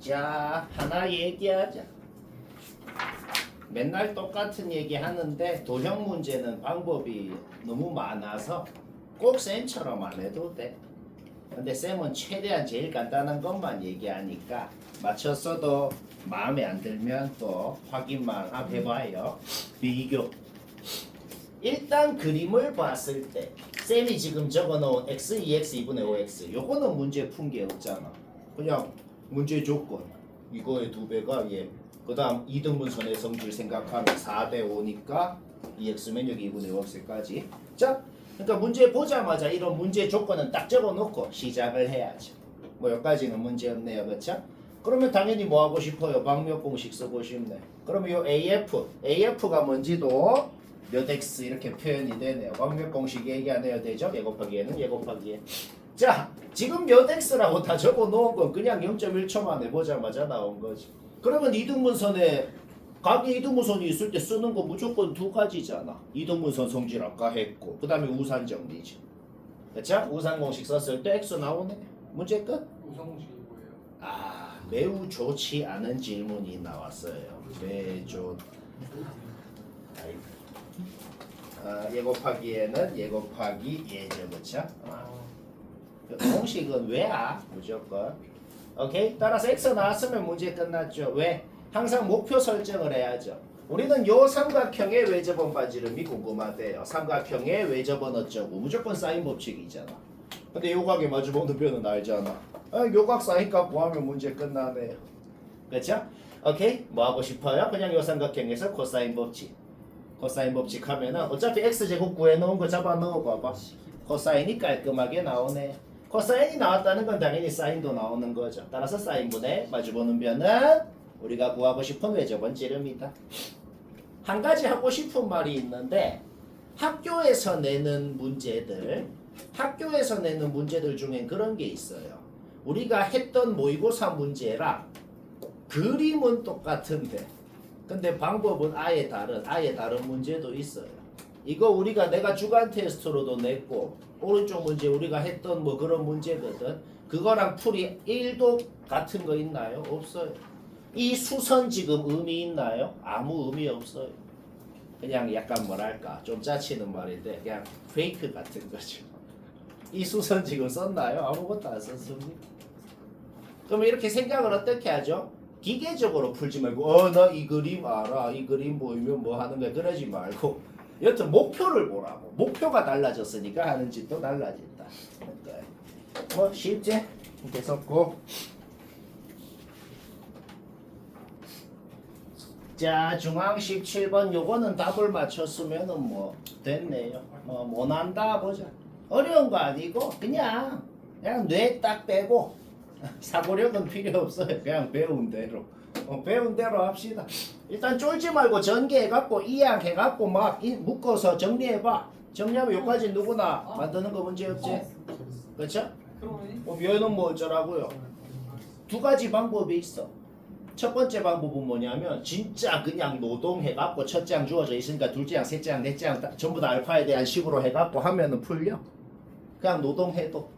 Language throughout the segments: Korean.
자, 하나 얘기하자. 맨날 똑같은 얘기 하는데 도형 문제는 방법이 너무 많아서 꼭 쌤처럼 안 해도 돼. 근데 쌤은 최대한 제일 간단한 것만 얘기하니까 맞췄어도 마음에 안 들면 또 확인만 해봐요. 비교. 일단 그림을 봤을 때 쌤이 지금 적어놓은 x, 2x, 2분의 5x 요거는 문제 푼 게 없잖아. 그냥 문제 조건 이거의 2배가 얘. 그 다음 이등분선의 성질 생각하면 4대 5니까 2x면 여기 2분의 5x까지. 자, 그러니까 문제 보자마자 이런 문제 조건은 딱 적어놓고 시작을 해야죠. 뭐 여기까지는 문제 없네요. 그렇죠? 그러면 당연히 뭐 하고 싶어요? 방몇 공식 쓰고 싶네. 그러면 요 AF가 뭔지도 몇 x 이렇게 표현이 되네요. 방몇 공식 얘기 안 해야 되죠? 얘 곱하기 얘는 얘 곱하기 얘. 자, 지금 몇 x라고 다 적어놓은 건 그냥 0.1초 만에 보자마자 나온 거지. 그러면 이등분선에 각의 이등분선이 있을 때 쓰는 거 무조건 두 가지잖아. 이등분선 성질 아까 했고 그 다음에 우산 정리지. 그쵸? 우산 공식 썼을 때 x 나오네. 문제 끝? 우선 공식이 뭐예요? 아, 매우 좋지 않은 질문이 나왔어요. 매우 얘 곱하기 얘는 얘 곱하기 얘죠. 그쵸? 공식은 왜야? 무조건. 오케이? 따라서 x 나왔으면 문제 끝났죠. 왜? 항상 목표 설정을 해야죠. 우리는 요 삼각형의 외접원 반지름이 궁금하대요. 삼각형의 외접원 어쩌고 무조건 사인 법칙이잖아. 근데 요각에 마주보는 변은 알잖아. 요각 사인값 구하면 문제 끝나네요. 그렇죠? 오케이? 뭐 하고 싶어요? 그냥 요 삼각형에서 코사인 법칙. 코사인 법칙 하면은 어차피 x제곱 구해놓은 거 잡아 넣어봐봐. 코사인이 깔끔하게 나오네. 코사인이 나왔다는 건 당연히 사인도 나오는 거죠. 따라서 사인분의 마주보는 변은 우리가 구하고 싶은 외접원 찌릅니다. 한 가지 하고 싶은 말이 있는데 학교에서 내는 문제들 중엔 그런 게 있어요. 우리가 했던 모의고사 문제랑 그림은 똑같은데 근데 방법은 아예 다른 문제도 있어요. 이거 우리가 내가 주간 테스트로도 냈고 오른쪽 문제 우리가 했던 뭐 그런 문제거든. 그거랑 풀이 1도 같은 거 있나요? 없어요. 이 수선 지금 의미 있나요? 아무 의미 없어요. 그냥 약간 뭐랄까 좀 짜치는 말인데 그냥 페이크 같은 거죠. 이 수선 지금 썼나요? 아무것도 안 썼습니다. 그럼 이렇게 생각을 어떻게 하죠? 기계적으로 풀지 말고 나 이 그림 알아. 이 그림 보이면 뭐 하는 거야. 그러지 말고 여튼 목표를 보라고. 목표가 달라졌으니까 하는 짓도 달라진다. 그러니까 뭐 쉽지? 계속고. 자, 중앙 17번 요거는 답을 맞췄으면은 뭐 됐네요. 뭐 난다 보자. 어려운 거 아니고 그냥 뇌 딱 빼고 사고력은 필요 없어요. 그냥 배운 대로. 배운 대로 합시다. 일단 쫄지 말고 전개해갖고 이양해갖고 막 묶어서 정리해봐. 정리하면 여기까지 누구나 만드는 거 문제 없지? 그렇죠? 얘는 뭐 어쩌라고요? 두 가지 방법이 있어. 첫 번째 방법은 뭐냐면 진짜 그냥 노동해갖고 첫 장 주어져 있으니까 둘째 장, 셋째 장, 넷째 장 전부 다 알파에 대한 식으로 해갖고 하면은 풀려. 그냥 노동해도.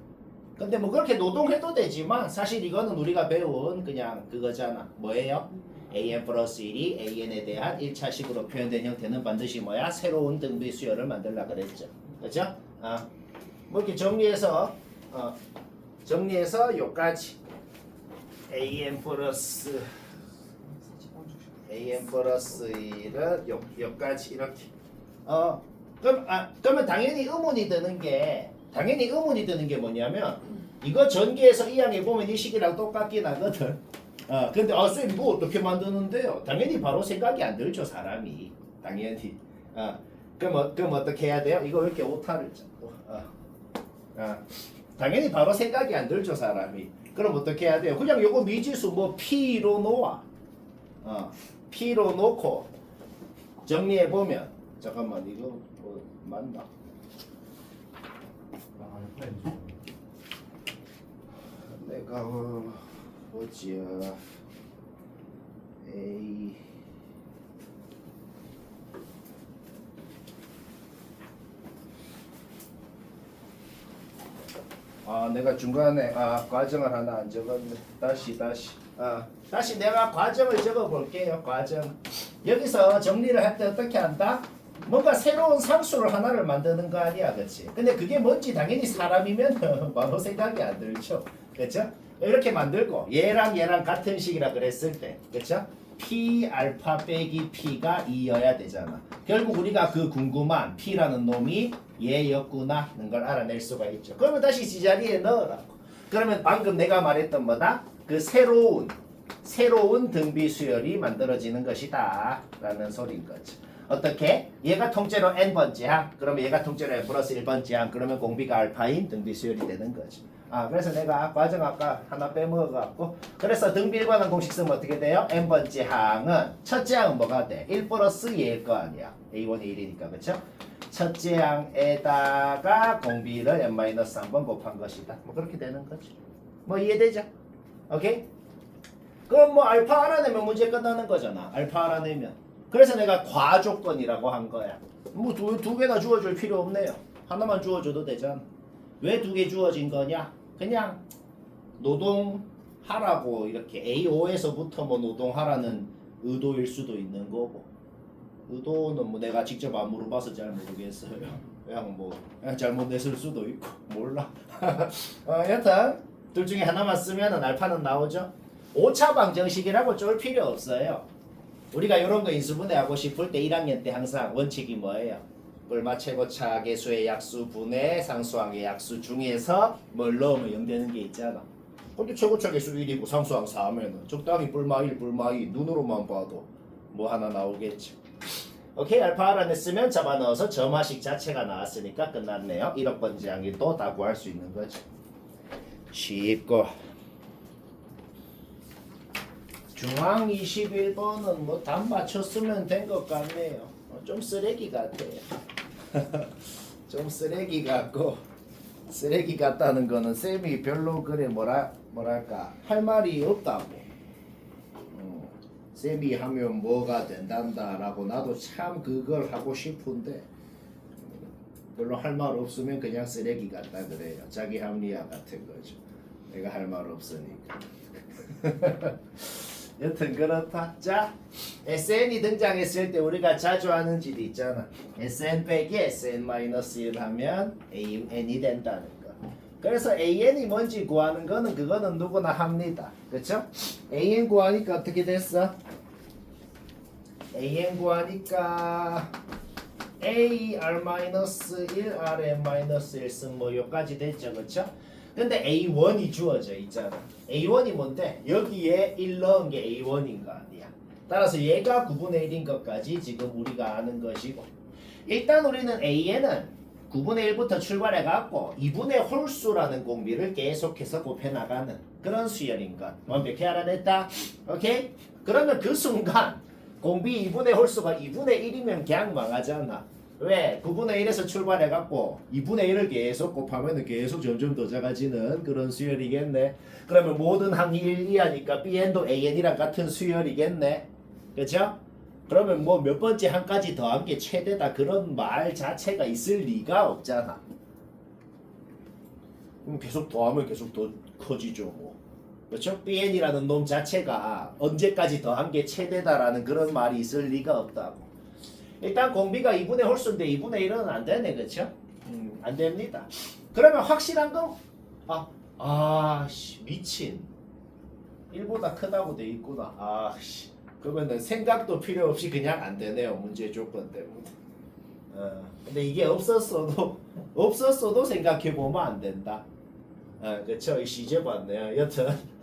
근데 뭐 그렇게 노동해도 되지만 사실 이거는 우리가 배운 그냥 그거잖아. 뭐예요? an 플러스 1이 an에 대한 1차식으로 표현된 형태는 반드시 뭐야? 새로운 등비 수열을 만들라 그랬죠. 그렇죠? 뭐 이렇게 정리해서 요까지 an 플러스 1은 요까지 이렇게. 그러면 당연히 의문이 드는 게 뭐냐면 이거 전개해서 이항해 보면 이 식이랑 똑같긴 하거든. 근데 쌤 이거 어떻게 만드는데요? 당연히 바로 생각이 안 들죠 사람이. 당연히. 그럼 어떻게 해야 돼요? 이거 왜 이렇게 오타를 잡고? 당연히 바로 생각이 안 들죠 사람이. 그럼 어떻게 해야 돼요? 그냥 요거 미지수 뭐 P로 놓아. P로 놓고 정리해 보면 잠깐만 이거 뭐 맞나? 내가 뭐지야? A 내가 중간에 과정을 하나 안 적었네. 다시 다시 내가 과정을 적어 볼게요. 과정. 여기서 정리를 할 때 어떻게 한다? 뭔가 새로운 상수를 하나를 만드는 거 아니야, 그렇지? 근데 그게 뭔지 당연히 사람이면 바로 생각이 안 들죠, 그렇죠? 이렇게 만들고 얘랑 같은 식이라 그랬을 때, 그렇죠? P 알파 빼기 P가 2여야 되잖아. 결국 우리가 그 궁금한 P라는 놈이 얘였구나는 걸 알아낼 수가 있죠. 그러면 다시 제자리에 넣으라고. 그러면 방금 내가 말했던 뭐다? 그 새로운 등비 수열이 만들어지는 것이다 라는 소리인 거죠. 어떻게? 얘가 통째로 n번째 항, 그러면 얘가 통째로 n 플러스 1번째 항, 그러면 공비가 알파인 등비 수열이 되는 거죠. 그래서 내가 과정 아까 하나 빼먹어갖고, 그래서 등비 일반항 공식 쓰면 어떻게 돼요? n번째 항은, 첫째 항은 뭐가 돼? 1 플러스 얘일 거 아니야. a1이 1이니까, 그쵸? 첫째 항에다가 공비를 n-3번 곱한 것이다. 뭐 그렇게 되는 거죠. 뭐 이해되죠? 오케이? 그럼 뭐 알파 알아내면 문제 끝나는 거잖아. 알파 알아내면. 그래서 내가 과조건이라고 한 거야. 뭐 두 개나 주어줄 필요 없네요. 하나만 주어줘도 되잖아. 왜 두 개 주어진 거냐? 그냥 노동하라고 이렇게 A5에서부터 뭐 노동하라는 의도일 수도 있는 거고, 의도는 뭐 내가 직접 안 물어봐서 잘 모르겠어요. 그냥 잘못 냈을 수도 있고 몰라. 여튼 둘 중에 하나만 쓰면은 알파는 나오죠. 오차 방정식이라고 쫄 필요 없어요. 우리가 이런 거 인수분해하고 싶을 때 1학년 때 항상 원칙이 뭐예요? 얼마 최고차 계수의 약수 분의 상수항의 약수 중에서 뭘 넣으면 0 되는 게 있잖아. 근데 최고차 계수 1이고 상수항 4하면은 적당히 뿔마 1, 뿔마 2 눈으로만 봐도 뭐 하나 나오겠지. 오케이, 알파 알아냈으면 잡아넣어서 점화식 자체가 나왔으니까 끝났네요. 1억 번째 항이 또 다 구할 수 있는 거죠. 쉽고. 중앙 21번은 뭐 답 맞췄으면 된 것 같네요. 좀 쓰레기 같아요. 좀 쓰레기 같고, 쓰레기 같다는 거는 쌤이 별로 그래 뭐랄까 할 말이 없다고. 쌤이 하면 뭐가 된단다라고 나도 참 그걸 하고 싶은데 별로 할 말 없으면 그냥 쓰레기 같다 그래요. 자기 합리화 같은 거죠. 내가 할 말 없으니까. 여튼 그렇다. 자, SN이 등장했을 때 우리가 자주 하는 짓 있잖아. SN 빼기 SN-1 하면 AN이 된다는 거. 그래서 AN이 뭔지 구하는 거는 그거는 누구나 합니다. 그쵸? AN 구하니까 어떻게 됐어? AN 구하니까 AR-1, RN-1 쓰면 뭐 여기까지 됐죠. 그쵸? 근데 A1이 주어져 있잖아. A1이 뭔데? 여기에 1 넣은 게 A1인 거 아니야. 따라서 얘가 9분의 1인 것까지 지금 우리가 아는 것이고, 일단 우리는 AN은 9분의 1부터 출발해갖고 2분의 홀수라는 공비를 계속해서 곱해나가는 그런 수열인 것. 완벽히 알아냈다? 오케이? 그러면 그 순간 공비 2분의 홀수가 2분의 1이면 그냥 망하잖아. 왜? 9분의 1에서 출발해갖고 2분의 1을 계속 곱하면 계속 점점 더 작아지는 그런 수열이겠네. 그러면 모든 항이 1, 2하니까 BN도 AN이랑 같은 수열이겠네. 그렇죠? 그러면 뭐 몇 번째 항까지 더한 게 최대다 그런 말 자체가 있을 리가 없잖아. 그럼 계속 더하면 계속 더 커지죠 뭐. 그렇죠? BN이라는 놈 자체가 언제까지 더한 게 최대다라는 그런 말이 있을 리가 없다고. 일단 공비가 2분의 홀수인데 2분의 1은 안 되네, 그쵸? 안 됩니다. 그러면 확실한 거? 미친. 1보다 크다고 돼 있구나. 그러면은 생각도 필요 없이 그냥 안 되네요, 문제 조건 때문에. 근데 이게 없었어도 생각해보면 안 된다. 그쵸? 이 시제 봤네요. 여튼.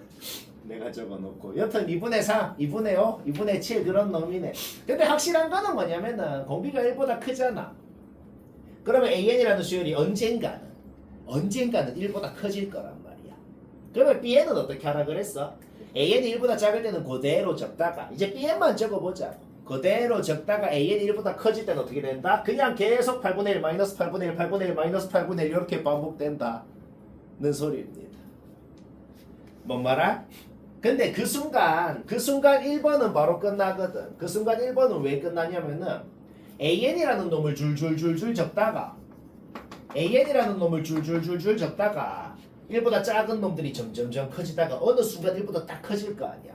내가 적어놓고 여튼 2분의 3, 2분의 5, 2분의 7 그런 놈이네. 근데 확실한 거는 뭐냐면은 공비가 1보다 크잖아. 그러면 AN이라는 수열이 언젠가는 1보다 커질 거란 말이야. 그러면 BN은 어떻게 하라 그랬어? AN이 1보다 작을 때는 그대로 적다가 이제 BN만 적어보자. 그대로 적다가 AN이 1보다 커질 때는 어떻게 된다? 그냥 계속 8분의 1, 마이너스 8분의 1, 8분의 1, 마이너스 8분의 1 이렇게 반복된다는 소리입니다. 뭔 말아? 근데 그 순간 1번은 바로 끝나거든. 그 순간 1번은 왜 끝나냐면은 AN이라는 놈을 줄줄줄줄 적다가 1보다 작은 놈들이 점점점 커지다가 어느 순간 1보다 딱 커질 거 아니야.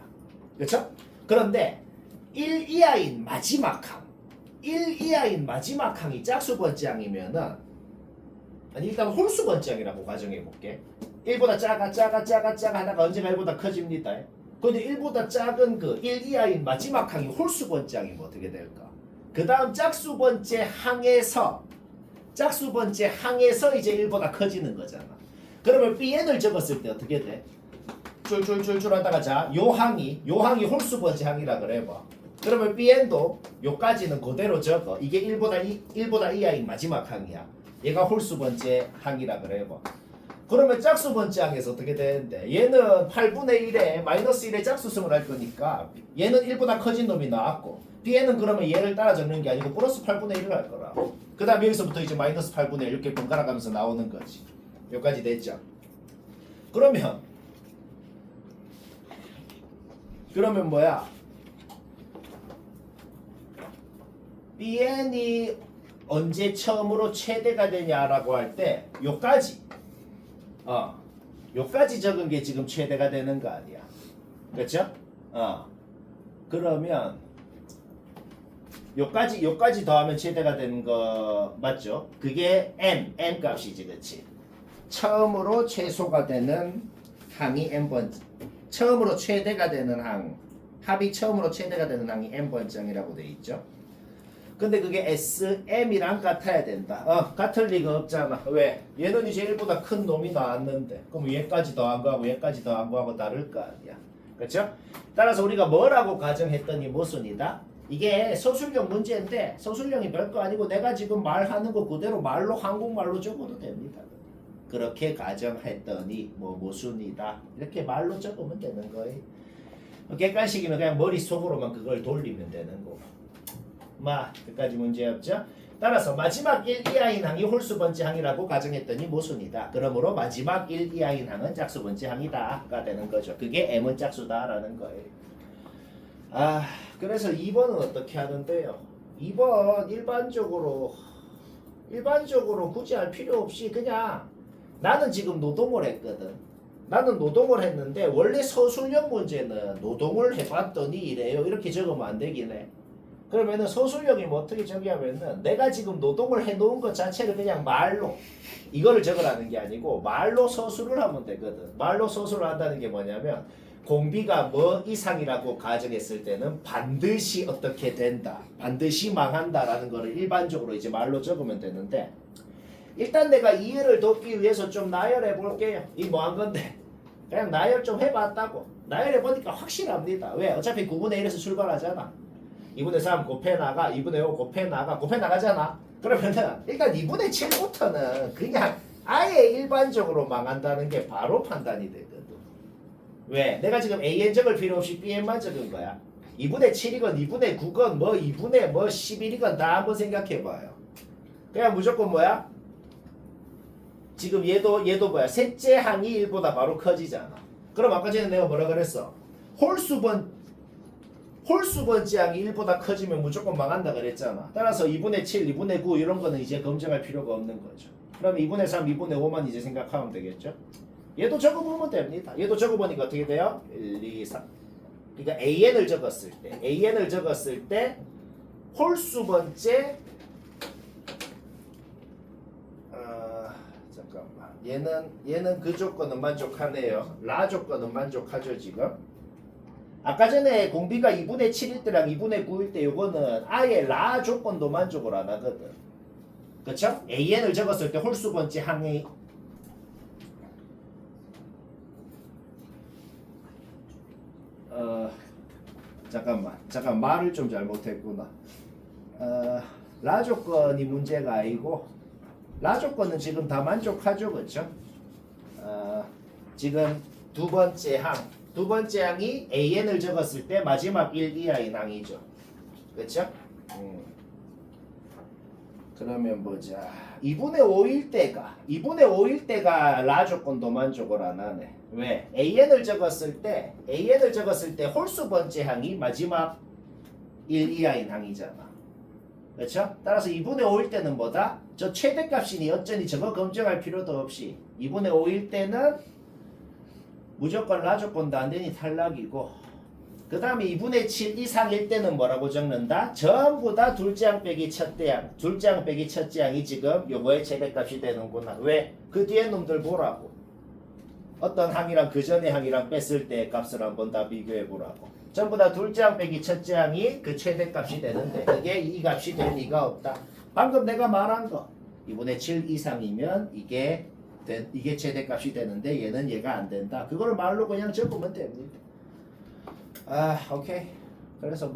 그렇죠? 그런데 1 이하인 마지막 항 1 이하인 마지막 항이 짝수 번째항이면은 아니 일단 홀수 번째항이라고 가정해 볼게. 1보다 작아 하다가 언젠가 1보다 커집니다. 근데 1보다 작은 그 1 이하인 마지막 항이 홀수 번째항이면 어떻게 될까? 그 다음 짝수 번째 항에서 이제 1보다 커지는 거잖아. 그러면 BN을 적었을 때 어떻게 돼? 쫄쫄쫄쫄 하다가 자, 요 항이 홀수 번째 항이라 그래봐. 그러면 BN도 요까지는 그대로 적어. 이게 1보다 이하인 마지막 항이야. 얘가 홀수 번째 항이라 그래봐. 그러면 짝수 번째 항에서 어떻게 되는데 얘는 8분의 1에 마이너스 1의 짝수성을 할 거니까 얘는 1보다 커진 놈이 나왔고 BN은 그러면 얘를 따라 적는 게 아니고 플러스 8분의 1을 할 거라. 그 다음 여기서부터 이제 마이너스 8분의 1 이렇게 번갈아 가면서 나오는 거지. 여기까지 됐죠. 그러면 뭐야? BN이 언제 처음으로 최대가 되냐라고 할 때 요까지 요까지 적은 게 지금 최대가 되는 거 아니야. 그렇죠? 그러면 요까지 더하면 최대가 되는 거 맞죠? 그게 n 값이지, 그렇지? 처음으로 최소가 되는 항이 n번째, 처음으로 최대가 되는 항, 합이 처음으로 최대가 되는 항이 n번째이라고 돼 있죠. 근데 그게 SM이랑 같아야 된다. 같을 리가 없잖아. 왜? 얘는 이제 1보다 큰 놈이 나왔는데 그럼 얘까지 더한 거하고 얘까지 더한 거하고 다를 거 아니야. 그렇죠? 따라서 우리가 뭐라고 가정했더니 모순이다. 이게 서술형 문제인데 서술형이 별거 아니고 내가 지금 말하는 거 그대로 말로 한국말로 적어도 됩니다. 그렇게 가정했더니 뭐 모순이다. 이렇게 말로 적으면 되는 거예요. 객관식이면 그냥 머릿속으로만 그걸 돌리면 되는 거고. 그까지 문제 없죠? 따라서 마지막 1 이하인 항이 홀수 번째 항이라고 가정했더니 모순이다. 그러므로 마지막 1 이하인 항은 짝수 번째 항이다가 되는 거죠. 그게 m은 짝수다라는 거예요. 그래서 2번은 어떻게 하는데요? 2번 일반적으로 굳이 할 필요 없이 그냥 나는 지금 노동을 했거든. 나는 노동을 했는데 원래 서술형 문제는 노동을 해봤더니 이래요. 이렇게 적으면 안 되긴 해. 그러면은 서술형이 뭐 어떻게 적냐면은 내가 지금 노동을 해놓은 것 자체를 그냥 말로 이거를 적으라는 게 아니고 말로 서술을 하면 되거든. 말로 서술을 한다는 게 뭐냐면 공비가 뭐 이상이라고 가정했을 때는 반드시 어떻게 된다, 반드시 망한다라는 거를 일반적으로 이제 말로 적으면 되는데 일단 내가 이해를 돕기 위해서 좀 나열해 볼게요. 이 뭐 한 건데 그냥 나열 좀 해봤다고. 나열해 보니까 확실합니다. 왜? 어차피 9분의 1에서 출발하잖아. 2분의 3 곱해 나가, 2분의 5 곱해 나가잖아. 그러면은 일단 2분의 7부터는 그냥 아예 일반적으로 망한다는 게 바로 판단이 되거든. 왜? 내가 지금 AN 적을 필요 없이 BN만 적은 거야. 2분의 7이건 2분의 9건 뭐 2분의 뭐 11이건 다 한번 생각해봐요. 그냥 무조건 뭐야? 지금 얘도 뭐야? 셋째 항이 1보다 바로 커지잖아. 그럼 아까 전에 내가 뭐라 그랬어? 홀수 번째 항이 1보다 커지면 무조건 망한다 그랬잖아. 따라서 2분의 7, 2분의 9 이런 거는 이제 검증할 필요가 없는 거죠. 그럼 2분의 3, 2분의 5만 이제 생각하면 되겠죠. 얘도 적어보면 됩니다. 얘도 적어보니까 어떻게 돼요? 1, 2, 3. 그러니까 AN을 적었을 때 홀수 번째 잠깐만. 얘는 그 조건은 만족하네요. 라 조건은 만족하죠 지금. 아까 전에 공비가 2분의 7일 때랑 2분의 9일 때 요거는 아예 라 조건도 만족을 안 하거든. 그쵸? AN을 적었을 때 홀수 번째 항이 잠깐 말을 좀 잘못했구나. 라 조건이 문제가 아니고 라 조건은 지금 다 만족하죠, 그렇죠? 지금 두 번째 항이 AN을 적었을 때 마지막 1 이하인 항이죠, 그렇죠? 그러면 보자. 2분의 5일 때가 라 조건도 만족을 안 하네. 왜? AN을 적었을 때 홀수 번째 항이 마지막 1 이하인 항이잖아. 그렇죠? 따라서 2분의 5일 때는 뭐다? 저 최대값이니 어쩌니 저거 검증할 필요도 없이 2분의 5일 때는 무조건 라조건도 안 되니 탈락이고, 그 다음에 2분의 7 이상일 때는 뭐라고 적는다? 전부 다 둘째 항 빼기 첫째 항, 둘째 항 빼기 첫째 항이 지금 요거의 최대값이 되는구나. 왜? 그 뒤에 놈들 보라고. 어떤 항이랑 그 전에 항이랑 뺐을 때 값을 한번 다 비교해 보라고. 전부 다 둘째 항 빼기 첫째 항이 그 최대값이 되는데 이게 이 값이 될 리가 없다. 방금 내가 말한 거 2분의 7 이상이면 이게 최대값이 되는데 얘는 얘가 안 된다. 그거를 말로 그냥 적으면 됩니다. 아, 오케이. 그래서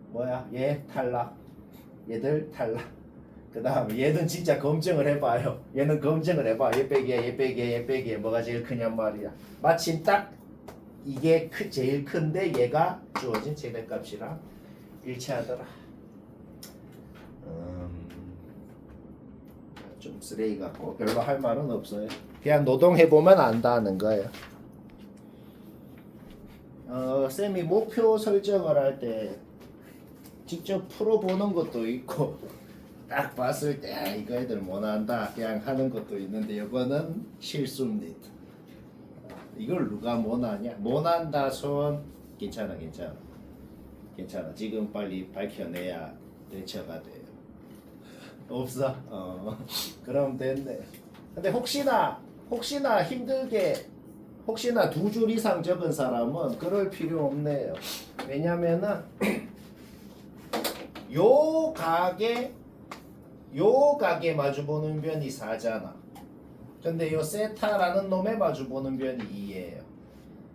뭐야? 얘 탈락. 얘들 탈락. 그 다음에 얘는 진짜 검증을 해봐요. 얘는 검증을 해봐. 얘 빼기에 뭐가 제일 크냔 말이야. 마침 딱 이게 제일 큰데 얘가 주어진 최대값이랑 일치하더라. 좀 쓰레기 같고 별로 할 말은 없어요. 그냥 노동해보면 안다는 거예요. 쌤이 목표 설정을 할 때 직접 풀어보는 것도 있고 딱 봤을 때 이거 애들 못한다 그냥 하는 것도 있는데 이거는 실수입니다. 이걸 누가 못하냐? 못한다 손 괜찮아. 지금 빨리 밝혀내야 대처가 돼요. 없어? 그럼 됐네. 근데 혹시나 힘들게 혹시나 2줄 이상 적은 사람은 그럴 필요 없네요. 왜냐면은 요 각에 마주보는 변이 4잖아. 근데 요 세타라는 놈에 마주보는 변이 2예요.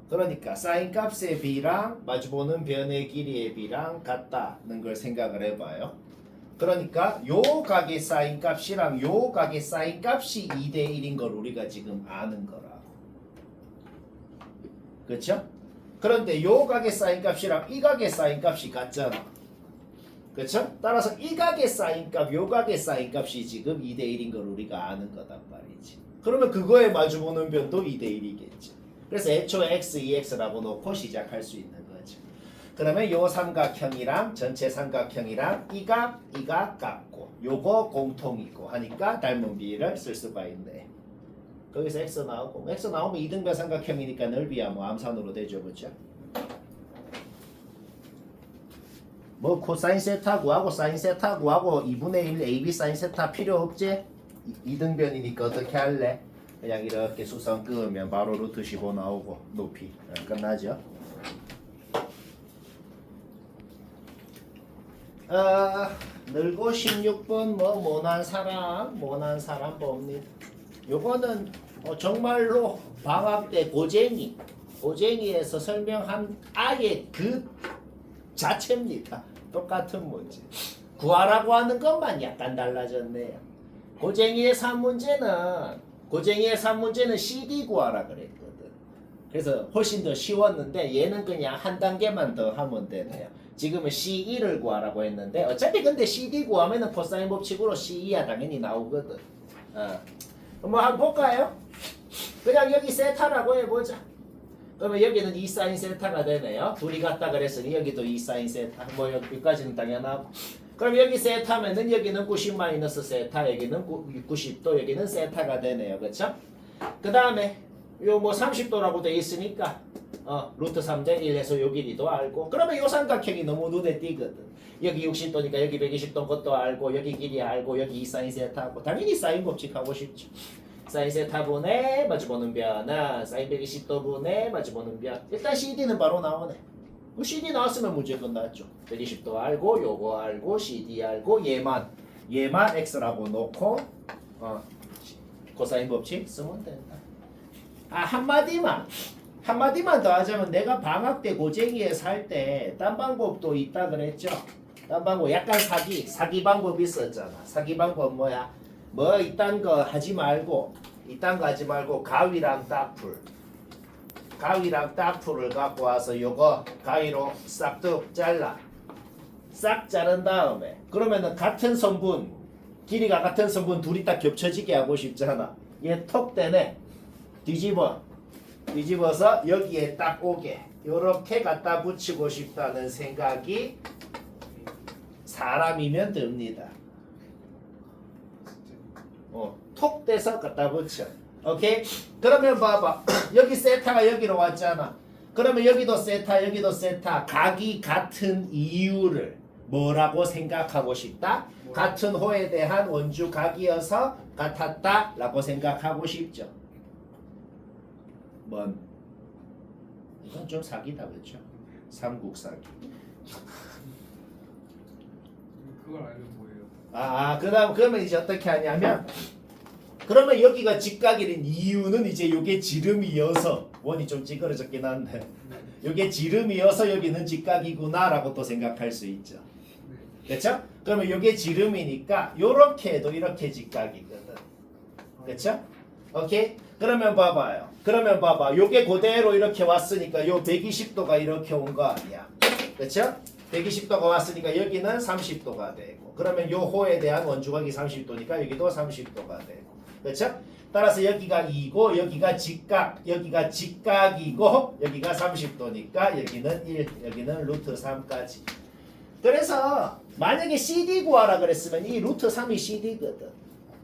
그러니까 사인 값의 b랑 마주보는 변의 길이의 b랑 같다는 걸 생각을 해봐요. 그러니까 요 각의 사인 값이랑 요 각의 사인 값이 2대 1인 걸 우리가 지금 아는 거라고. 그렇죠? 그런데 요 각의 사인 값이랑 이 각의 사인 값이 같잖아. 그렇죠? 따라서 이 각의 사인 값, 요 각의 사인 값이 지금 2대 1인 걸 우리가 아는 거단 말이지. 그러면 그거에 마주보는 변도 2대 1이겠지. 그래서 애초에 x, 2x라고 놓고 시작할 수 있는 거죠. 그러면 요 삼각형이랑 전체 삼각형이랑 이 각 같고 요거 공통이고 하니까 닮은 비를 쓸 수가 있네. 거기서 x 나오고 x 나오면 이등변 삼각형이니까 넓이야 뭐 암산으로 되죠. 그렇죠? 뭐 코사인 세타 구하고 사인 세타 구하고 2분의 1 AB 사인 세타 필요 없지? 이등변이니까 어떻게 할래? 그냥 이렇게 수성 끄으면 바로 루트 15 나오고 높이 끝나죠. 늘고 16번 뭐 모난 사람 봅니다. 요거는 정말로 방학 때 고쟁이에서 설명한 아예 그 자체입니다. 똑같은 문제. 구하라고 하는 것만 약간 달라졌네요. 고쟁이의 3문제는 CD 구하라 그랬거든. 그래서 훨씬 더 쉬웠는데 얘는 그냥 한 단계만 더 하면 되네요. 지금은 C1을 구하라고 했는데 어차피 근데 CD 구하면은 코사인 법칙으로 C2야 당연히 나오거든. 뭐 한번 볼까요? 그냥 여기 세타라고 해보자. 그러면 여기는 2사인 세타가 되네요. 둘이 같다 그랬으니 여기도 2사인 세타. 뭐 여기까지는 당연하고. 그럼 여기 세타면은 여기는 90 마이너스 세타, 여기는 90도, 여기는 세타가 되네요. 그렇죠? 그 다음에 요 뭐 30도라고 돼 있으니까 루트 3대 1에서 요 길이도 알고. 그러면 요 삼각형이 너무 눈에 띄거든. 여기 60도니까 여기 120도 것도 알고, 여기 길이 알고, 여기 2사인 세타하고. 당연히 사인 법칙 하고 싶죠. 사인 세타분의 마주보는 변은 사인 120도분의 마주보는 변. 일단 CD는 바로 나오네. CD 나왔으면 문제 끝났죠. 120도 알고 요거 알고 CD 알고 얘만 X라고 놓고 코사인 법칙 쓰면 된다. 한마디만 더 하자면 내가 방학 때 고쟁이에서 할 때 딴 방법도 있다 그랬죠. 딴 방법 약간 사기 방법 있었잖아. 사기 방법 뭐야? 뭐 이딴 거 하지 말고 가위랑 딱풀을 갖고 와서 요거 가위로 싹둑 잘라. 싹 자른 다음에 그러면은 같은 성분 길이가 같은 성분 둘이 딱 겹쳐지게 하고 싶잖아. 얘 톡 떼네. 뒤집어서 여기에 딱 오게 요렇게 갖다 붙이고 싶다는 생각이 사람이면 됩니다. 톡 떼서 갖다 붙여. 오케이? 그러면 봐봐. 여기 세타가 여기로 왔잖아. 그러면 여기도 세타, 여기도 세타. 각이 같은 이유를 뭐라고 생각하고 싶다? 같은 호에 대한 원주 각이어서 같았다라고 생각하고 싶죠. 뭔? 이건 좀 사기다, 그렇죠? 삼국 사기. 그걸 알면 뭐예요? 그러면 이제 어떻게 하냐면, 그러면 여기가 직각인 이유는 이제 요게 지름이어서, 원이 좀 찌그러졌긴 한데, 요게 지름이어서 여기는 직각이구나라고 또 생각할 수 있죠. 그렇죠? 그러면 요게 지름이니까 요렇게 해도 이렇게 직각이거든. 그렇죠? 오케이? 그러면 봐봐요. 요게 그대로 이렇게 왔으니까 요 120도가 이렇게 온 거 아니야. 그렇죠? 120도가 왔으니까 여기는 30도가 되고, 그러면 요 호에 대한 원주각이 30도니까 여기도 30도가 되고. 그렇죠? 따라서 여기가 2고 여기가 직각이고 여기가 30도니까 여기는 1, 여기는 루트 3까지. 그래서 만약에 CD 구하라 그랬으면 이 루트 3이 CD거든.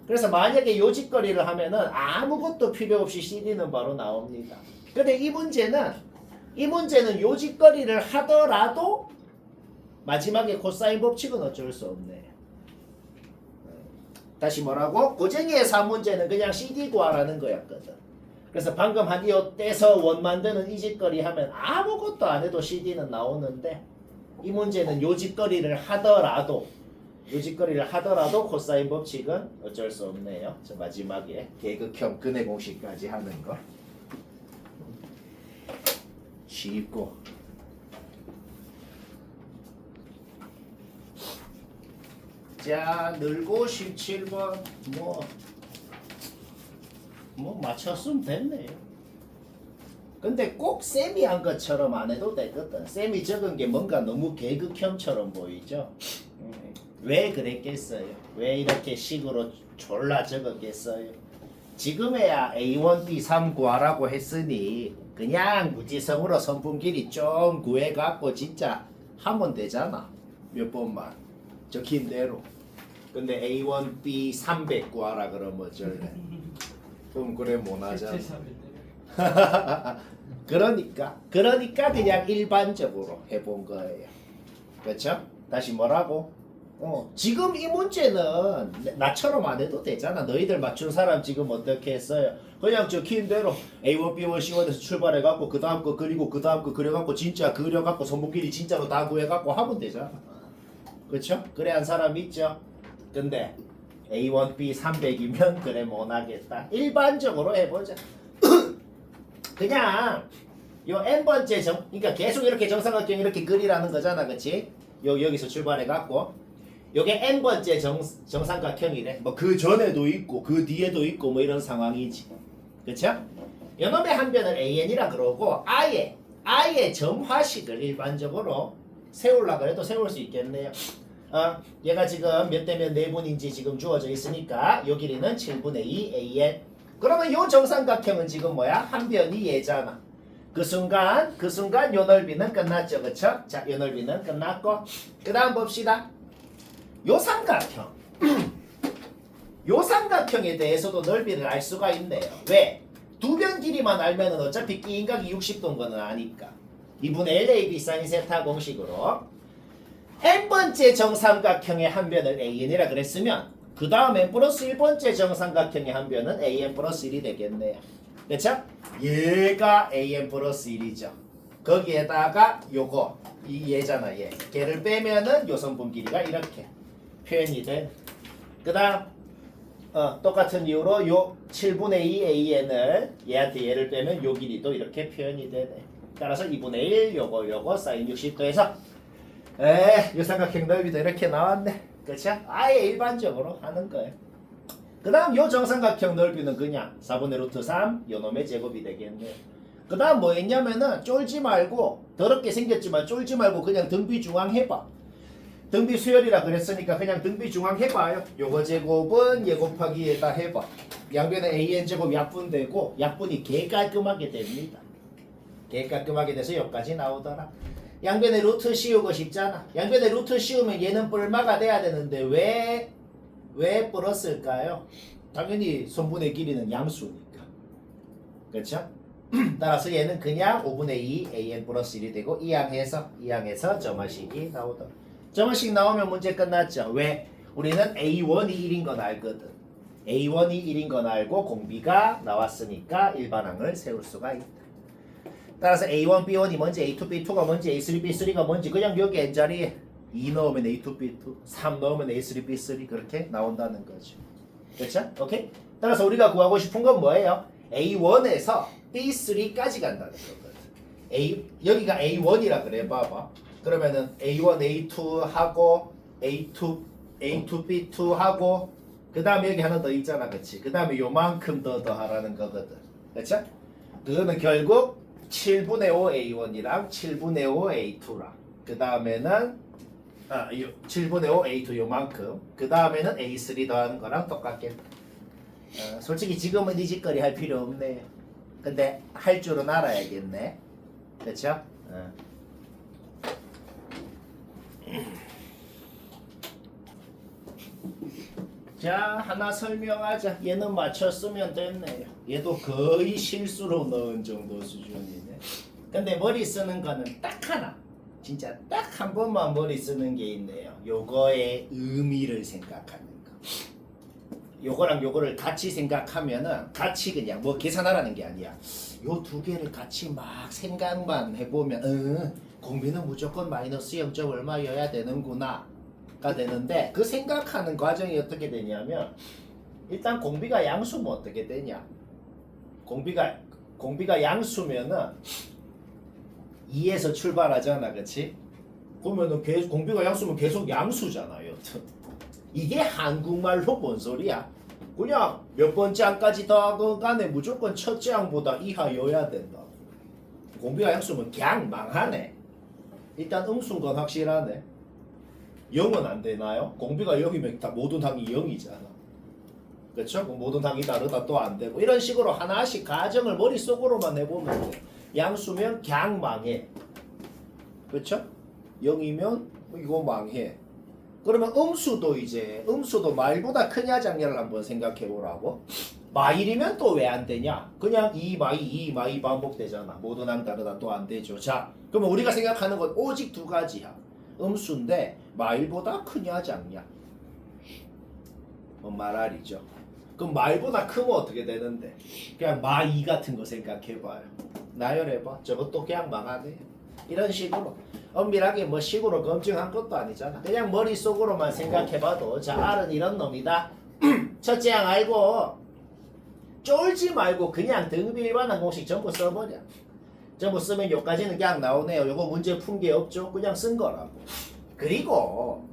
그래서 만약에 요직거리를 하면은 아무것도 필요 없이 CD는 바로 나옵니다. 근데 이 문제는 요직거리를 하더라도 마지막에 코사인 법칙은 어쩔 수 없네. 다시 뭐라고? 고쟁이의 3문제는 그냥 CD 구하라는 거였거든. 그래서 방금 한 이어 떼서 원 만드는 이 짓거리 하면 아무것도 안 해도 CD는 나오는데, 이 문제는 요짓거리를 하더라도 코사인 법칙은 어쩔 수 없네요. 저 마지막에 계극형 근해 공식까지 하는 거 쉽고. 자, 늘고 17번 뭐 맞췄으면 됐네요. 근데 꼭 쌤이 한 것처럼 안 해도 되거든. 쌤이 적은 게 뭔가 너무 계극형처럼 보이죠? 왜 그랬겠어요? 왜 이렇게 식으로 졸라 적었겠어요? 지금에야 A1, B3 구하라고 했으니 그냥 무지성으로 선분 길이 좀 구해갖고 진짜 하면 되잖아. 몇 번만 적힌 대로. 근데 A1, B 300 구하라 그러면 어쩔래? 그럼 그래 못하잖아. 그러니까 그냥 일반적으로 해본 거예요. 그렇죠? 다시 뭐라고? 지금 이 문제는 나처럼 안 해도 되잖아. 너희들 맞춘 사람 지금 어떻게 했어요? 그냥 적힌 대로 A1, B1, C1에서 출발해갖고 그 다음 거 그리고 그 다음 거 그려갖고 진짜 그려갖고 선분끼리 진짜로 다 구해갖고 하면 되잖아. 그렇죠? 그래 한 사람 있죠? 근데 A1, B 300이면 그래 못하겠다. 일반적으로 해보자. 그냥 요 n번째 그러니까 계속 이렇게 정삼각형 이렇게 그리라는 거잖아, 그렇지? 여기서 출발해 갖고 요게 n번째 정삼각형이래. 뭐 그 전에도 있고 그 뒤에도 있고 뭐 이런 상황이지, 그렇죠? 요놈의 한 변을 an이라 그러고 아예 점화식을 일반적으로 세우려고 해도 세울 수 있겠네요. 얘가 지금 몇 대 몇 내분인지 지금 주어져 있으니까 요 길이는 7분의 2 an. 그러면 요 정삼각형은 지금 뭐야? 한 변이 얘잖아. 그 순간 요 넓이는 끝났죠, 그쵸? 자, 요 넓이는 끝났고, 그 다음 봅시다. 요 삼각형에 대해서도 넓이를 알 수가 있네요. 왜? 두 변 길이만 알면은 어차피 끼인각이 60도인 거는 아니까 2분의 1 AB sin 세타 공식으로 n번째 정삼각형의 한 변을 an이라 그랬으면 그 다음 n 플러스 1번째 정삼각형의 한 변은 an 플러스 1이 되겠네요. 그쵸? 얘가 an 플러스 1이죠. 거기에다가 요거 이 얘잖아, 얘. 걔를 빼면은 요 선분 길이가 이렇게 표현이 돼. 그 다음 똑같은 이유로 요 7분의 2 an을 얘한테 얘를 빼면 요 길이도 이렇게 표현이 되네. 따라서 2분의 1 요거 사인 60도에서 요 삼각형 넓이도 이렇게 나왔네. 그쵸? 아예 일반적으로 하는 거예요. 그 다음 요 정삼각형 넓이는 그냥 4분의 루트 3 요놈의 제곱이 되겠네요. 그 다음 뭐 했냐면은 쫄지 말고, 더럽게 생겼지만 쫄지 말고 그냥 등비 중앙 해봐. 등비 수열이라 그랬으니까 그냥 등비 중앙 해봐요. 요거 제곱은 얘 곱하기 얘다 해봐. 양변에 an 제곱 약분되고 약분이 개 깔끔하게 됩니다. 개 깔끔하게 돼서 여기까지 나오더라. 양변에 루트 씌우고 싶잖아. 양변에 루트 씌우면 얘는 뿔마가 돼야 되는데 왜 뿔었을까요? 당연히 손분의 길이는 양수니까. 그렇죠? 따라서 얘는 그냥 5분의 2 an 플러스 1이 되고 이항해서 점화식이 나오다. 점화식 나오면 문제 끝났죠. 왜? 우리는 a1이 1인 건 알거든. a1이 1인 건 알고 공비가 나왔으니까 일반항을 세울 수가 있다. 따라서 a1, b1이 뭔지 a2, b2가 뭔지 a3, b3가 뭔지 그냥 여기 n자리에 2 넣으면 a2, b2, 3 넣으면 a3, b3 그렇게 나온다는 거죠. 그렇죠? 오케이? 따라서 우리가 구하고 싶은 건 뭐예요? a1에서 b3까지 간다는 거거든. 여기가 a1이라 그래 봐봐. 그러면은 a1, a2 하고 a2, b2 하고 그 다음에 여기 하나 더 있잖아, 그렇지? 그 다음에 요만큼 더 하라는 거거든. 그렇죠? 그거는 결국 7분의 5 a1이랑 7분의 5 a2랑 그 다음에는 7분의 5 a2 요만큼 그 다음에는 a3 더하는 거랑 똑같겠다. 솔직히 지금은 이 짓거리 할 필요 없네. 근데 할 줄은 알아야겠네. 그렇죠? 자, 하나 설명하자. 얘는 맞췄으면 됐네요. 얘도 거의 실수로 넣은 정도 수준이네. 근데 머리 쓰는 거는 딱 하나. 진짜 딱 한 번만 머리 쓰는 게 있네요. 요거의 의미를 생각하는 거. 요거랑 요거를 같이 생각하면은 같이 그냥 뭐 계산하라는 게 아니야. 요 두 개를 같이 막 생각만 해보면 공비는 무조건 마이너스 0. 얼마여야 되는구나 가 되는데 그 생각하는 과정이 어떻게 되냐면 일단 공비가 양수면 어떻게 되냐. 공비가 양수면은 2에서 출발하잖아, 그렇지? 그러면은 공비가 양수면 계속 양수잖아, 여튼. 이게 한국말로 뭔 소리야? 그냥 몇 번째 항까지 더하건 간에 무조건 첫째 항보다 이하여야 된다고. 공비가 양수면 그냥 망하네. 일단 음수인 건 확실하네. 0은 안 되나요? 공비가 0이면 다 모든 항이 0이잖아. 그렇죠? 모든 항이 다르다 또 안 되고 이런 식으로 하나씩 가정을 머릿속으로만 해보면 돼. 양수면 그냥 망해. 그렇죠? 0이면 이거 망해. 그러면 음수도 마일보다 크냐 작냐를 한번 생각해 보라고. 마일이면 또 왜 안 되냐? 그냥 2마이 반복되잖아. 모든 항 다르다 또 안 되죠. 자, 그러면 우리가 생각하는 건 오직 두 가지야. 음수인데 마일보다 크냐 작냐? 말알이죠. 그럼 마일보다 크면 어떻게 되는데? 그냥 마2 같은 거 생각해봐요. 나열해봐. 저것도 그냥 망하네. 이런 식으로 엄밀하게 뭐 식으로 검증한 것도 아니잖아. 그냥 머릿속으로만 생각해봐도 자, R은 이런 놈이다. 첫째 항 알고 쫄지 말고 그냥 등비 일반항 공식 전부 써버려. 전부 쓰면 여기까지는 그냥 나오네요. 요거 문제 푼 게 없죠. 그냥 쓴 거라고. 그리고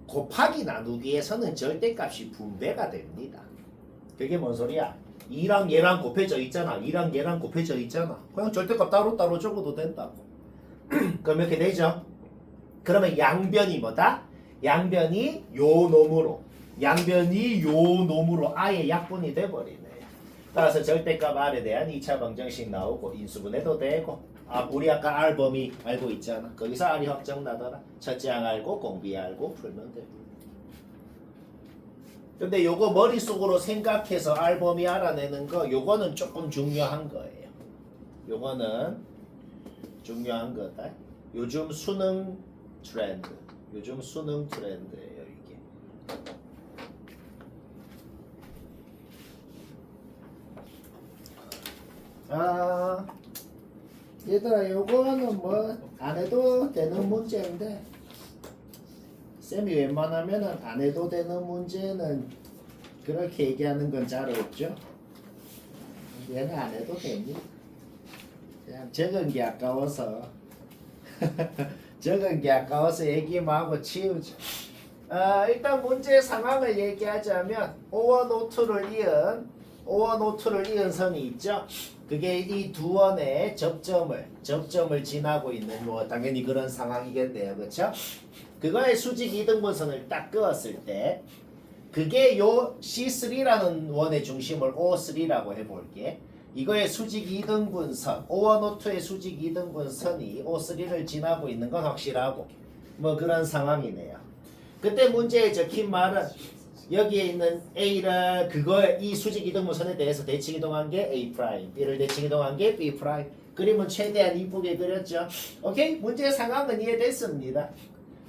곱하기 나누기에서는 절대값이 분배가 됩니다. 그게 뭔 소리야? 2랑 얘랑 곱해져 있잖아. 2랑 얘랑 곱해져 있잖아. 그냥 절대값 따로따로 적어도 된다고. 그럼 이렇게 되죠? 그러면 양변이 뭐다? 양변이 요 놈으로 아예 약분이 돼버리네. 따라서 절대값 R에 대한 2차 방정식 나오고 인수분해도 되고 우리 아까 R 범위 알고 있잖아. 거기서 R이 확정나더라. 첫째 항 알고 공비 알고 풀면 되고. 근데 요거 머릿속으로 생각해서 R 범위 알아내는 거 요거는 조금 중요한 거예요. 요거는 중요한 거다. 요즘 수능 트렌드예요 이게. 얘들아 요거는 뭐 안 해도 되는 문제인데 쌤이 웬만하면은 안 해도 되는 문제는 그렇게 얘기하는 건 잘 없죠. 얘는 안 해도 됩니다. 그냥 적은 게 아까워서 얘기만 하고 치우죠. 일단 문제 상황을 얘기하자면 O1, O2를 이은 선이 있죠. 그게 이 두 원의 접점을 지나고 있는 뭐 당연히 그런 상황이겠네요. 그렇죠? 그거의 수직 이등분선을 딱 그었을 때 그게 요 C3라는 원의 중심을 O3라고 해볼게. 이거의 수직 이등분선 O1, O2의 수직 이등분선이 O3를 지나고 있는 건 확실하고 뭐 그런 상황이네요. 그때 문제에 적힌 말은 여기에 있는 A를 이 수직 이등분선에 대해서 대칭 이동한 게 A 프라임, B를 대칭 이동한 게 B 프라임. 그림은 최대한 이쁘게 그렸죠. 오케이? 문제의 상황은 이해됐습니다.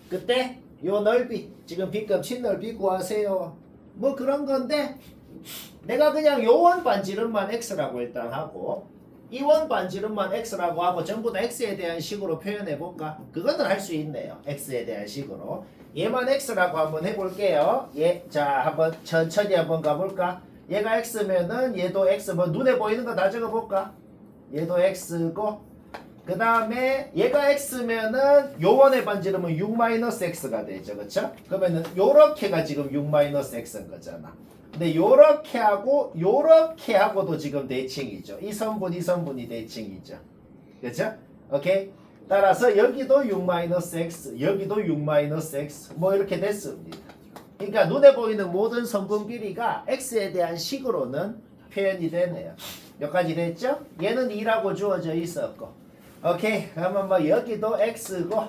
그때 요 넓이 지금 B값 친넓이 구하세요. 뭐 그런 건데 내가 그냥 요 원 반지름만 X라고 일단 하고 이 원 반지름만 X라고 하고 전부 다 X에 대한 식으로 표현해 볼까? 그거는 할 수 있네요. X에 대한 식으로. 얘만 X라고 한번 해볼게요. 자 한번 천천히 한번 가볼까? 얘가 X면은 얘도 X 뭐 눈에 보이는 거 다 적어볼까? 얘도 X고 그 다음에 얘가 X면은 요 원의 반지름은 6-X가 되죠. 그쵸? 그러면은 요렇게가 지금 6-X인 거잖아. 근데 요렇게 하고도 지금 대칭이죠. 이 선분이 대칭이죠. 그쵸? 오케이? 따라서 여기도 6-X, 여기도 6-X 뭐 이렇게 됐습니다. 그러니까 눈에 보이는 모든 선분 길이가 X에 대한 식으로는 표현이 되네요. 여기까지 됐죠? 얘는 2라고 주어져 있었고 오케이 그러면 뭐 여기도 X고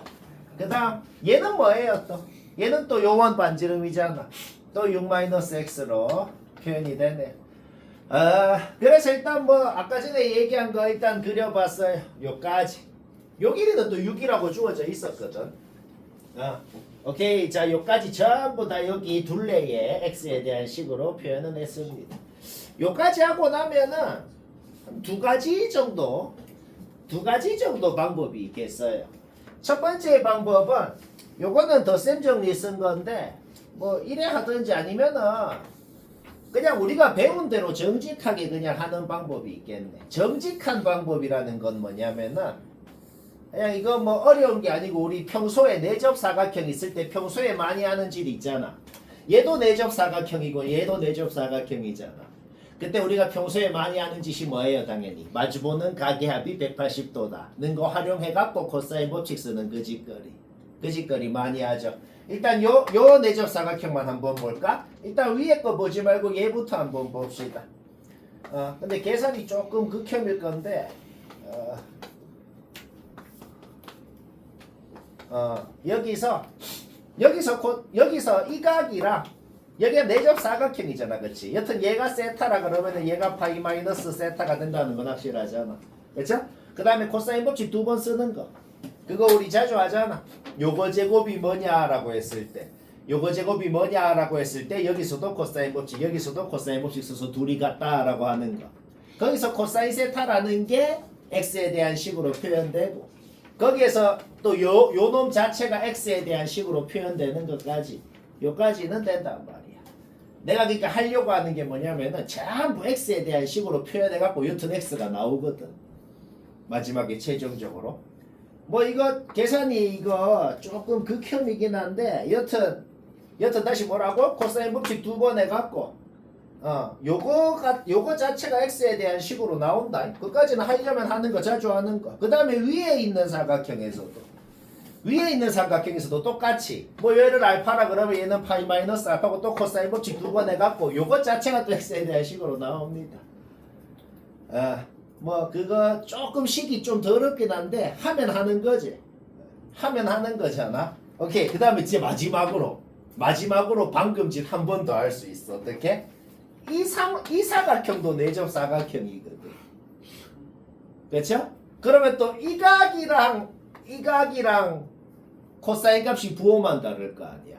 그 다음 얘는 뭐예요 또? 얘는 또 요원 반지름이잖아. 또 6-X로 표현이 되네. 그래서 일단 뭐 아까 전에 얘기한 거 일단 그려봤어요. 요까지. 요 길이는 또 6이라고 주어져 있었거든. 오케이 자 요까지 전부 다 여기 둘레의 X에 대한 식으로 표현을 했습니다. 요까지 하고 나면은 두 가지 정도 방법이 있겠어요. 첫 번째 방법은 요거는 더 쌤 정리 쓴 건데 뭐 이래 하든지 아니면은 그냥 우리가 배운 대로 정직하게 그냥 하는 방법이 있겠네. 정직한 방법이라는 건 뭐냐면은 그냥 이거 뭐 어려운 게 아니고 우리 평소에 내접 사각형 있을 때 평소에 많이 하는 질 있잖아. 얘도 내접 사각형이고 얘도 내접 사각형이잖아. 그때 우리가 평소에 많이 하는 짓이 뭐예요? 당연히 마주보는 가계합이 180도다 는 거 활용해갖고 코사인 법칙 쓰는 그 짓거리 많이 하죠. 일단 요 내접 사각형만 한번 볼까? 일단 위에 거 보지 말고 얘부터 한번 봅시다. 근데 계산이 조금 극혐일 건데 여기서 이 각이랑 여기가 내접 사각형이잖아. 그치? 여튼 얘가 세타라 그러면은 얘가 파이 마이너스 세타가 된다는 건 확실하잖아. 그쵸? 그 다음에 코사인 법칙 두 번 쓰는 거. 그거 우리 자주 하잖아. 요거 제곱이 뭐냐라고 했을 때. 여기서도 코사인 법칙, 여기서도 코사인 법칙 써서 둘이 같다라고 하는 거. 거기서 코사인 세타라는 게 x에 대한 식으로 표현되고 거기에서 또 요 놈 자체가 x에 대한 식으로 표현되는 것까지 요까지는 된단 말이야. 내가 그러니까 하려고 하는 게 뭐냐면은 전부 x에 대한 식으로 표현해갖고 여튼 x가 나오거든. 마지막에 최종적으로. 뭐 이거 계산이 이거 조금 극혐이긴 한데 여튼 다시 뭐라고? 코사인 법칙 두 번 해갖고 요거 자체가 x에 대한 식으로 나온다. 그까지는 하려면 하는 거 자주 하는 거. 그 다음에 위에 있는 사각형에서도 똑같이 뭐 얘를 알파라 그러면 얘는 파이 마이너스 알파고 또 코사인 법칙 두 번 해갖고 요것 자체가 또 x에 대한 식으로 나옵니다. 뭐 그거 조금 식이 좀 더럽긴 한데 하면 하는 거잖아. 오케이 그 다음에 이제 마지막으로 방금 짓 한 번 더 할 수 있어. 어떻게? 이 사각형도 내접 사각형이거든. 그렇죠? 그러면 또 이 각이랑 코사인 값이 부호만 다를 거 아니야.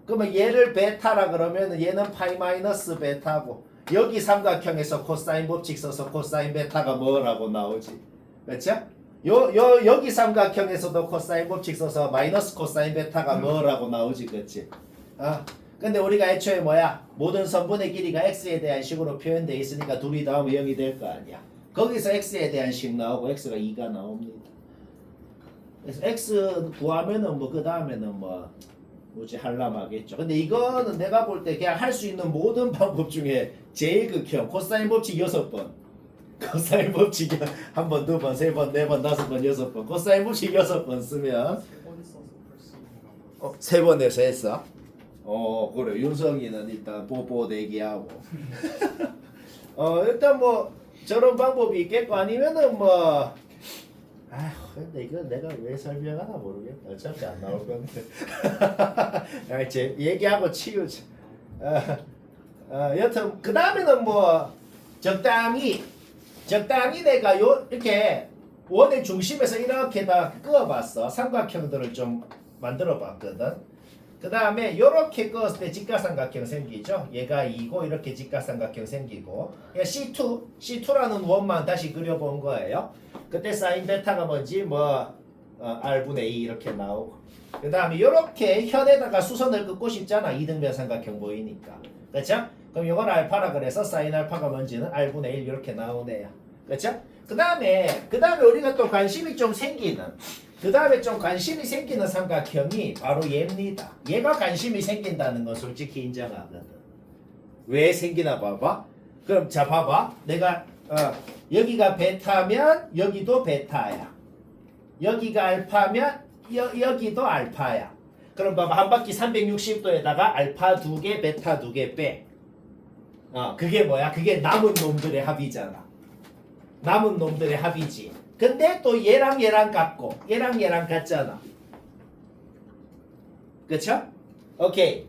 그러면 얘를 베타라 그러면 얘는 파이 마이너스 베타고 여기 삼각형에서 코사인 법칙 써서 코사인 베타가 뭐라고 나오지. 그렇죠? 여기 삼각형에서도 코사인 법칙 써서 마이너스 코사인 베타가 뭐라고 나오지. 그렇지? 근데 우리가 애초에 모든 선분의 길이가 x에 대한 식으로 표현되어 있으니까 둘이 더하면 0이 될 거 아니야. 거기서 x에 대한 식 나오고 x가 2가 나옵니다. 그래서 x 구하면은 뭐 그 다음에는 뭐지 할람하겠죠. 근데 이거는 내가 볼 때 그냥 할 수 있는 모든 방법 중에 제일 극혐. 코사인 법칙 6번. 코사인 법칙 한 번, 두 번, 세 번, 네 번, 다섯 번, 여섯 번. 코사인 법칙 6번 쓰면 3번에서 했어. 그래. 윤성이는 일단 뽀뽀 대기하고. 일단 뭐 저런 방법이 있겠고 아니면은 뭐 아휴 근데 이거 내가 왜 설명하나 모르겠다. 어차피 안 나올 건데. 아, 이제 얘기하고 치우자. 여튼 그 다음에는 뭐 적당히 내가 이렇게 원의 중심에서 이렇게 다 그어봤어. 삼각형들을 좀 만들어봤거든. 그 다음에 이렇게 그었을 때 직각삼각형 생기죠. 얘가 2고 이렇게 직각삼각형 생기고 C2라는 원만 다시 그려본 거예요. 그때 사인 베타가 뭔지 뭐 R분의 2 이렇게 나오고 그 다음에 이렇게 현에다가 수선을 긋고 싶잖아. 이등변 삼각형 보이니까. 그렇죠? 그럼 이건 알파라 그래서 사인 알파가 뭔지는 R분의 1 이렇게 나오네요. 그렇죠? 그 다음에 우리가 또 관심이 좀 생기는 삼각형이 바로 얘입니다. 얘가 관심이 생긴다는 건 솔직히 인정하거든. 왜 생기나 봐봐. 그럼 자 봐봐. 내가 여기가 베타면 여기도 베타야. 여기가 알파면 여기도 알파야. 그럼 봐봐. 한 바퀴 360도에다가 알파 2개, 베타 2개 빼. 그게 뭐야? 그게 남은 놈들의 합이잖아. 남은 놈들의 합이지. 근데 또 얘랑 같고 얘랑 같잖아. 그쵸? 오케이.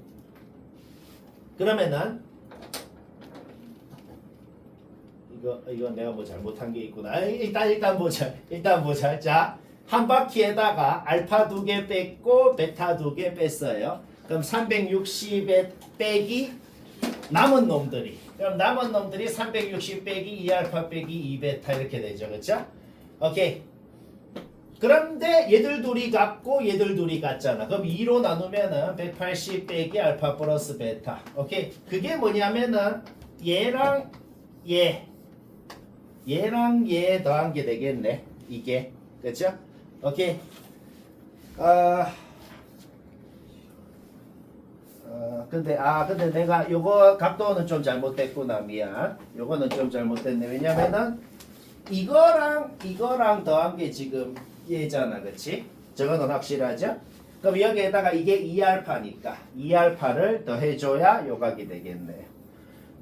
그러면은 이거 내가 뭐 잘못한 게 있구나. 일단 보자. 자, 한 바퀴에다가 알파 2개 뺐고 베타 2개 뺐어요. 그럼 360에 빼기 남은 놈들이. 그럼 남은 놈들이 360 빼기 2알파 빼기 2베타 이렇게 되죠. 그렇죠? 오케이. 그런데 얘들 둘이 같고 얘들 둘이 같잖아. 그럼 2로 나누면은 180 빼기 알파 플러스 베타. 오케이. 그게 뭐냐면은 얘랑 얘 더한 게 되겠네. 이게. 그렇죠? 오케이. 근데 내가 요거 각도는 좀 잘못됐구나. 미안. 요거는 좀 잘못됐네. 왜냐면은 이거랑 더한 게 지금 얘잖아. 그치? 저거는 확실하죠? 그럼 여기에다가 이게 2알파니까 2알파를 더해줘야 요각이 되겠네.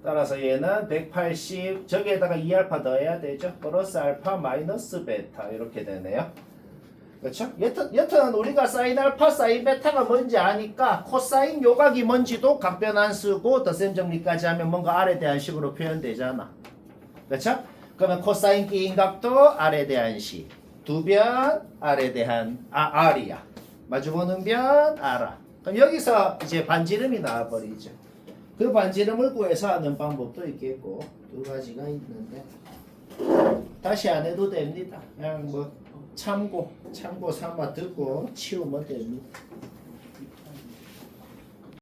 따라서 얘는 180 저기에다가 2알파 더해야 되죠? 플러스 알파 마이너스 베타 이렇게 되네요. 그렇죠? 여튼 우리가 사인 알파, 사인 베타가 뭔지 아니까 코사인 요각이 뭔지도 각변 안 쓰고 덧셈 정리까지 하면 뭔가 R에 대한 식으로 표현되잖아. 그렇죠? 그러면 코사인 기인각도 R에 대한 식. 두 변 R에 대한 R이야. 마주보는 변 R아. 그럼 여기서 이제 반지름이 나와버리죠. 그 반지름을 구해서 하는 방법도 있겠고 두 가지가 있는데 다시 안 해도 됩니다. 그냥 뭐 참고 삼아 듣고 치우면 됩니다.